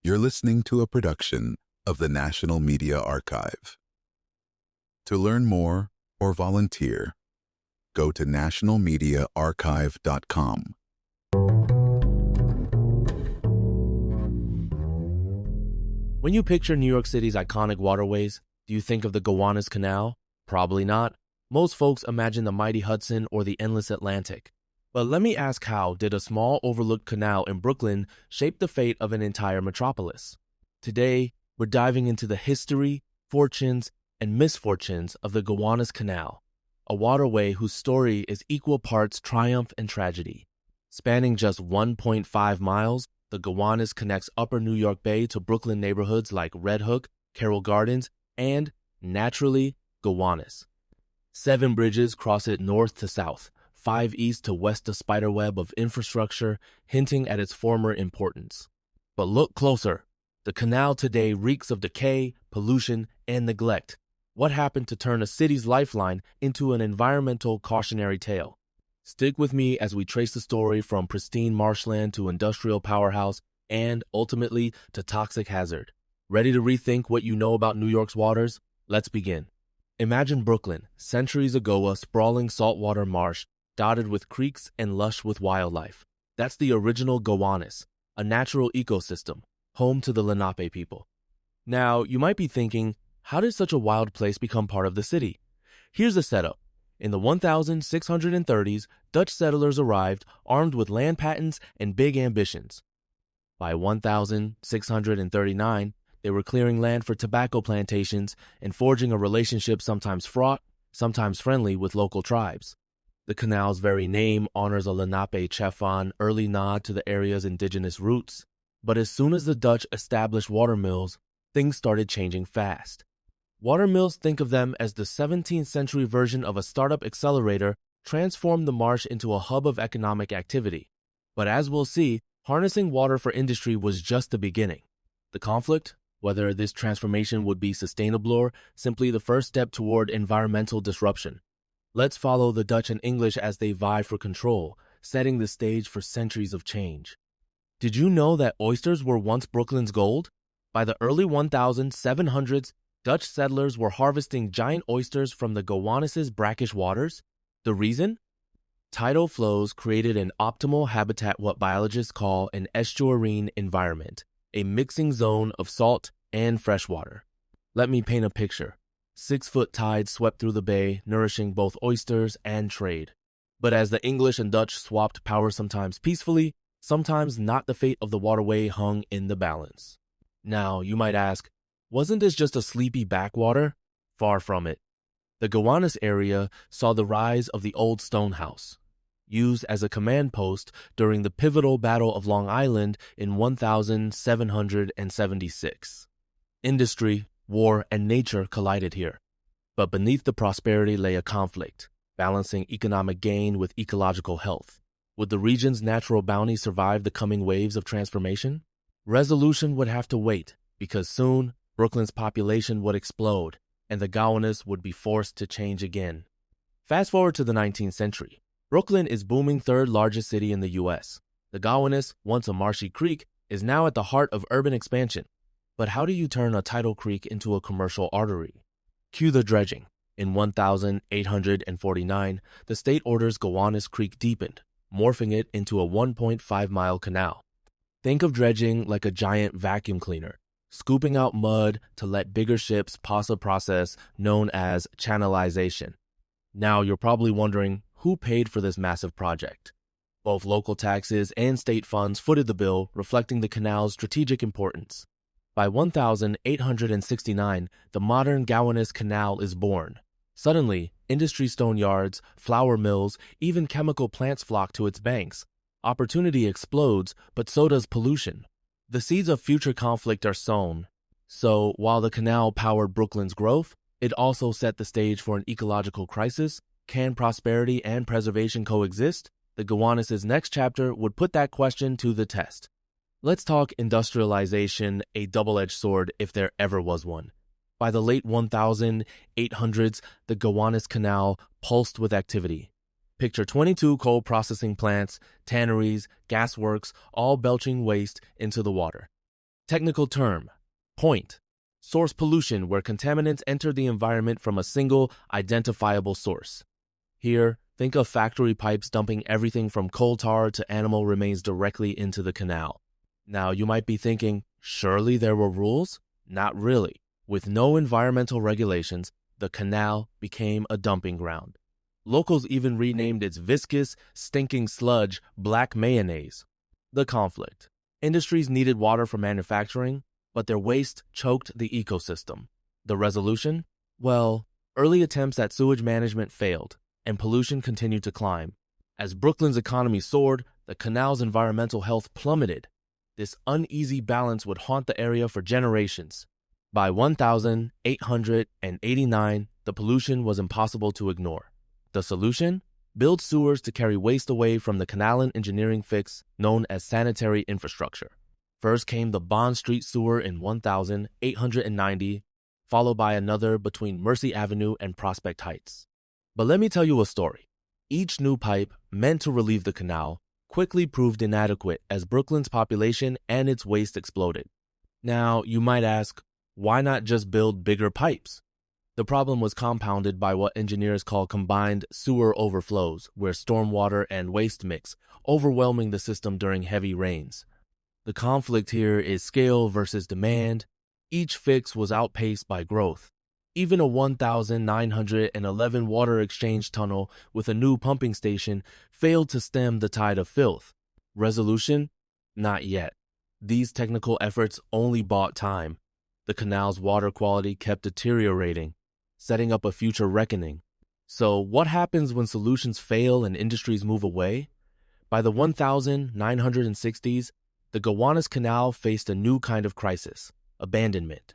You're listening to a production of the National Media Archive. To learn more or volunteer, go to nationalmediaarchive.com. When you picture New York City's iconic waterways, do you think of the Gowanus Canal? Probably not. Most folks imagine the mighty Hudson or the endless Atlantic. But let me ask, how did a small overlooked canal in Brooklyn shape the fate of an entire metropolis? Today, we're diving into the history, fortunes, and misfortunes of the Gowanus Canal, a waterway whose story is equal parts triumph and tragedy. Spanning just 1.5 miles, the Gowanus connects Upper New York Bay to Brooklyn neighborhoods like Red Hook, Carroll Gardens, and, naturally, Gowanus. 7 bridges cross it north to south, 5 east to west, a spiderweb of infrastructure hinting at its former importance. But look closer. The canal today reeks of decay, pollution, and neglect. What happened to turn a city's lifeline into an environmental cautionary tale? Stick with me as we trace the story from pristine marshland to industrial powerhouse and, ultimately, to toxic hazard. Ready to rethink what you know about New York's waters? Let's begin. Imagine Brooklyn, centuries ago a sprawling saltwater marsh dotted with creeks and lush with wildlife. That's the original Gowanus, a natural ecosystem, home to the Lenape people. Now, you might be thinking, how did such a wild place become part of the city? Here's the setup. In the 1630s, Dutch settlers arrived armed with land patents and big ambitions. By 1639, they were clearing land for tobacco plantations and forging a relationship sometimes fraught, sometimes friendly with local tribes. The canal's very name honors a Lenape chief, an early nod to the area's indigenous roots. But as soon as the Dutch established watermills, things started changing fast. Watermills, think of them as the 17th century version of a startup accelerator, transformed the marsh into a hub of economic activity. But as we'll see, harnessing water for industry was just the beginning. The conflict, whether this transformation would be sustainable or simply the first step toward environmental disruption. Let's follow the Dutch and English as they vie for control, setting the stage for centuries of change. Did you know that oysters were once Brooklyn's gold? By the early 1700s, Dutch settlers were harvesting giant oysters from the Gowanus's brackish waters. The reason? Tidal flows created an optimal habitat, what biologists call an estuarine environment, a mixing zone of salt and freshwater. Let me paint a picture. 6-foot tides swept through the bay, nourishing both oysters and trade. But as the English and Dutch swapped power, sometimes peacefully, sometimes not, the fate of the waterway hung in the balance. Now, you might ask, wasn't this just a sleepy backwater? Far from it. The Gowanus area saw the rise of the old stone house, used as a command post during the pivotal Battle of Long Island in 1776. Industry, war, and nature collided here. But beneath the prosperity lay a conflict, balancing economic gain with ecological health. Would the region's natural bounty survive the coming waves of transformation? Resolution would have to wait, because soon Brooklyn's population would explode, and the Gowanus would be forced to change again. Fast forward to the 19th century. Brooklyn is booming third largest city in the U.S. The Gowanus, once a marshy creek, is now at the heart of urban expansion. But how do you turn a tidal creek into a commercial artery? Cue the dredging. In 1849, the state orders Gowanus Creek deepened, morphing it into a 1.5-mile canal. Think of dredging like a giant vacuum cleaner, scooping out mud to let bigger ships pass a process known as channelization. Now you're probably wondering, who paid for this massive project? Both local taxes and state funds footed the bill, reflecting the canal's strategic importance. By 1869, the modern Gowanus Canal is born. Suddenly, industry stone yards, flour mills, even chemical plants flock to its banks. Opportunity explodes, but so does pollution. The seeds of future conflict are sown. So, while the canal powered Brooklyn's growth, it also set the stage for an ecological crisis. Can prosperity and preservation coexist? The Gowanus's next chapter would put that question to the test. Let's talk industrialization, a double-edged sword if there ever was one. By the late 1800s, the Gowanus Canal pulsed with activity. Picture 22 coal processing plants, tanneries, gasworks, all belching waste into the water. Technical term, point. Source pollution, where contaminants enter the environment from a single identifiable source. Here, think of factory pipes dumping everything from coal tar to animal remains directly into the canal. Now, you might be thinking, surely there were rules? Not really. With no environmental regulations, the canal became a dumping ground. Locals even renamed its viscous, stinking sludge black mayonnaise. The conflict. Industries needed water for manufacturing, but their waste choked the ecosystem. The resolution? Well, early attempts at sewage management failed, and pollution continued to climb. As Brooklyn's economy soared, the canal's environmental health plummeted. This uneasy balance would haunt the area for generations. By 1889, the pollution was impossible to ignore. The solution? Build sewers to carry waste away from the canal engineering fix known as sanitary infrastructure. First came the Bond Street sewer in 1890, followed by another between Mercy Avenue and Prospect Heights. But let me tell you a story. Each new pipe, meant to relieve the canal, quickly proved inadequate as Brooklyn's population and its waste exploded. Now, you might ask, why not just build bigger pipes? The problem was compounded by what engineers call combined sewer overflows, where stormwater and waste mix, overwhelming the system during heavy rains. The conflict here is scale versus demand. Each fix was outpaced by growth. Even a 1,911 water exchange tunnel with a new pumping station failed to stem the tide of filth. Resolution? Not yet. These technical efforts only bought time. The canal's water quality kept deteriorating, setting up a future reckoning. So what happens when solutions fail and industries move away? By the 1960s, the Gowanus Canal faced a new kind of crisis: abandonment.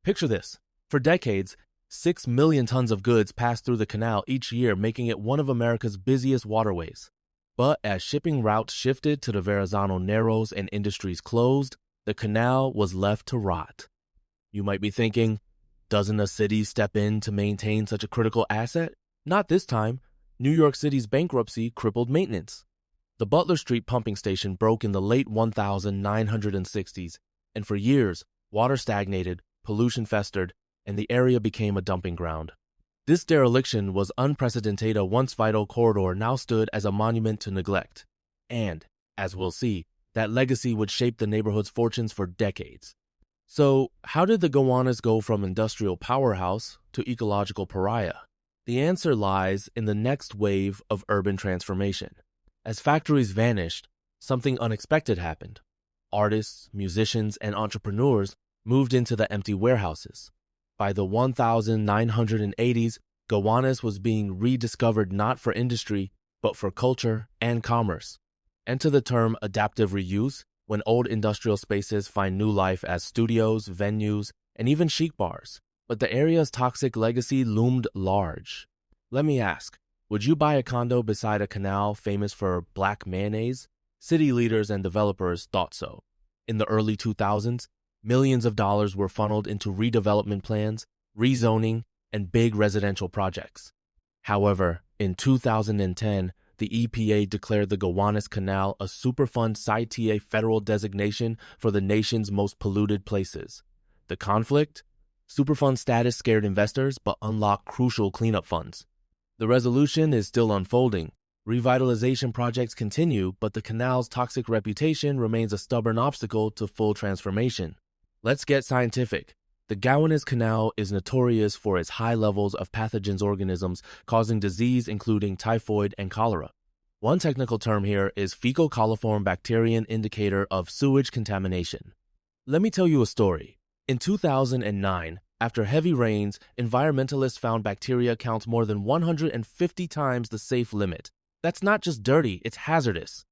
Picture this. For decades, 6 million tons of goods passed through the canal each year, making it one of America's busiest waterways. But as shipping routes shifted to the Verrazano Narrows and industries closed, the canal was left to rot. You might be thinking, doesn't a city step in to maintain such a critical asset? Not this time. New York City's bankruptcy crippled maintenance. The Butler Street pumping station broke in the late 1960s, and for years, water stagnated, pollution festered, and the area became a dumping ground. This dereliction was unprecedented. A once vital corridor now stood as a monument to neglect. And, as we'll see, that legacy would shape the neighborhood's fortunes for decades. So, how did the Gowanus go from industrial powerhouse to ecological pariah? The answer lies in the next wave of urban transformation. As factories vanished, something unexpected happened. Artists, musicians, and entrepreneurs moved into the empty warehouses. By the 1980s, Gowanus was being rediscovered not for industry, but for culture and commerce. Enter the term adaptive reuse, when old industrial spaces find new life as studios, venues, and even chic bars. But the area's toxic legacy loomed large. Let me ask, would you buy a condo beside a canal famous for black mayonnaise? City leaders and developers thought so. In the early 2000s, millions of dollars were funneled into redevelopment plans, rezoning, and big residential projects. However, in 2010, the EPA declared the Gowanus Canal a Superfund Site TA federal designation for the nation's most polluted places. The conflict? Superfund status scared investors but unlocked crucial cleanup funds. The resolution is still unfolding. Revitalization projects continue, but the canal's toxic reputation remains a stubborn obstacle to full transformation. Let's get scientific. The Gowanus Canal is notorious for its high levels of pathogen organisms causing disease including typhoid and cholera. One technical term here is fecal coliform bacterium indicator of sewage contamination. Let me tell you a story. In 2009, after heavy rains, environmentalists found bacteria counts more than 150 times the safe limit. That's not just dirty, it's hazardous.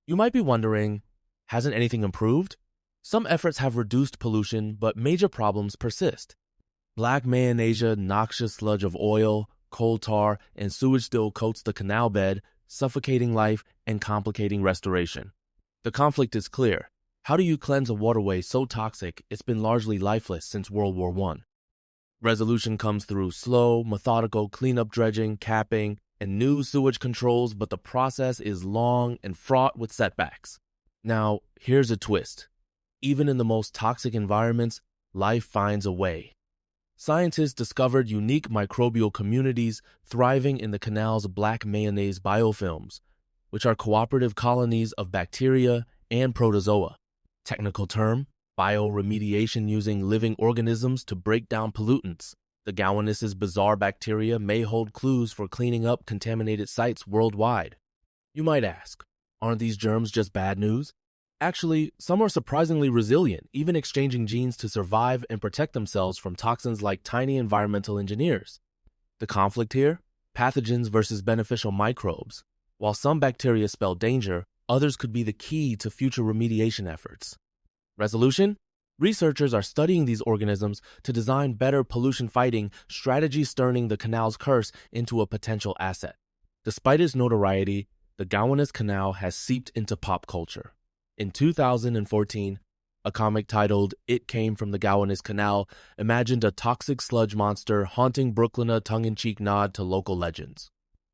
You might be wondering, hasn't anything improved? Some efforts have reduced pollution, but major problems persist. Black mayonnaise, noxious sludge of oil, coal tar, and sewage still coats the canal bed, suffocating life and complicating restoration. The conflict is clear. How do you cleanse a waterway so toxic it's been largely lifeless since World War I? Resolution comes through slow, methodical cleanup dredging, capping, and new sewage controls, but the process is long and fraught with setbacks. Now, here's a twist. Even in the most toxic environments, life finds a way. Scientists discovered unique microbial communities thriving in the canal's black mayonnaise biofilms, which are cooperative colonies of bacteria and protozoa. Technical term, bioremediation using living organisms to break down pollutants. The Gowanus' bizarre bacteria may hold clues for cleaning up contaminated sites worldwide. You might ask, aren't these germs just bad news? Actually, some are surprisingly resilient, even exchanging genes to survive and protect themselves from toxins like tiny environmental engineers. The conflict here? Pathogens versus beneficial microbes. While some bacteria spell danger, others could be the key to future remediation efforts. Resolution? Researchers are studying these organisms to design better pollution-fighting strategies, turning the canal's curse into a potential asset. Despite its notoriety, the Gowanus Canal has seeped into pop culture. In 2014, a comic titled "It Came from the Gowanus Canal" imagined a toxic sludge monster haunting Brooklyn, a tongue-in-cheek nod to local legends.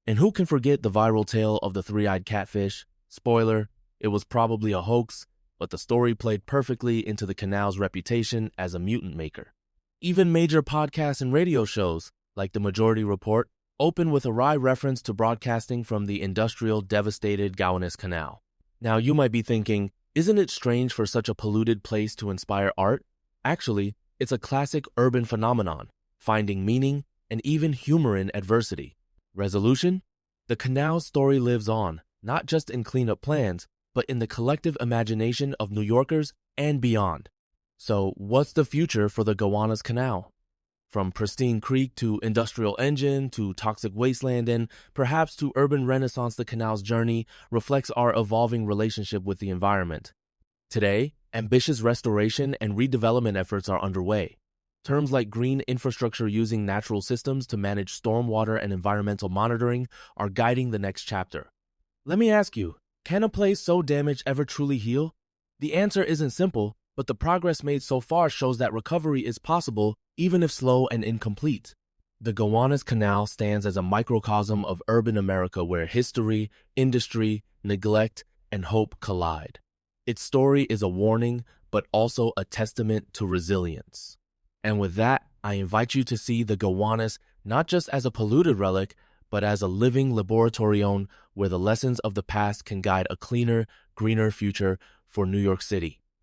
And who can forget the viral tale of the three-eyed catfish? Spoiler, it was probably a hoax, but the story played perfectly into the canal's reputation as a mutant maker. Even major podcasts and radio shows, like The Majority Report, open with a wry reference to broadcasting from the industrial, devastated Gowanus Canal. Now you might be thinking, isn't it strange for such a polluted place to inspire art? Actually, it's a classic urban phenomenon, finding meaning and even humor in adversity. Resolution? The canal's story lives on, not just in cleanup plans, but in the collective imagination of New Yorkers and beyond. So what's the future for the Gowanus Canal? From pristine creek to industrial engine to toxic wasteland and perhaps to urban renaissance, the canal's journey reflects our evolving relationship with the environment. Today, ambitious restoration and redevelopment efforts are underway. Terms like green infrastructure using natural systems to manage stormwater and environmental monitoring are guiding the next chapter. Let me ask you, can a place so damaged ever truly heal? The answer isn't simple, but the progress made so far shows that recovery is possible, even if slow and incomplete. The Gowanus Canal stands as a microcosm of urban America where history, industry, neglect, and hope collide. Its story is a warning, but also a testament to resilience. And with that, I invite you to see the Gowanus not just as a polluted relic, but as a living laboratorium where the lessons of the past can guide a cleaner, greener future for New York City.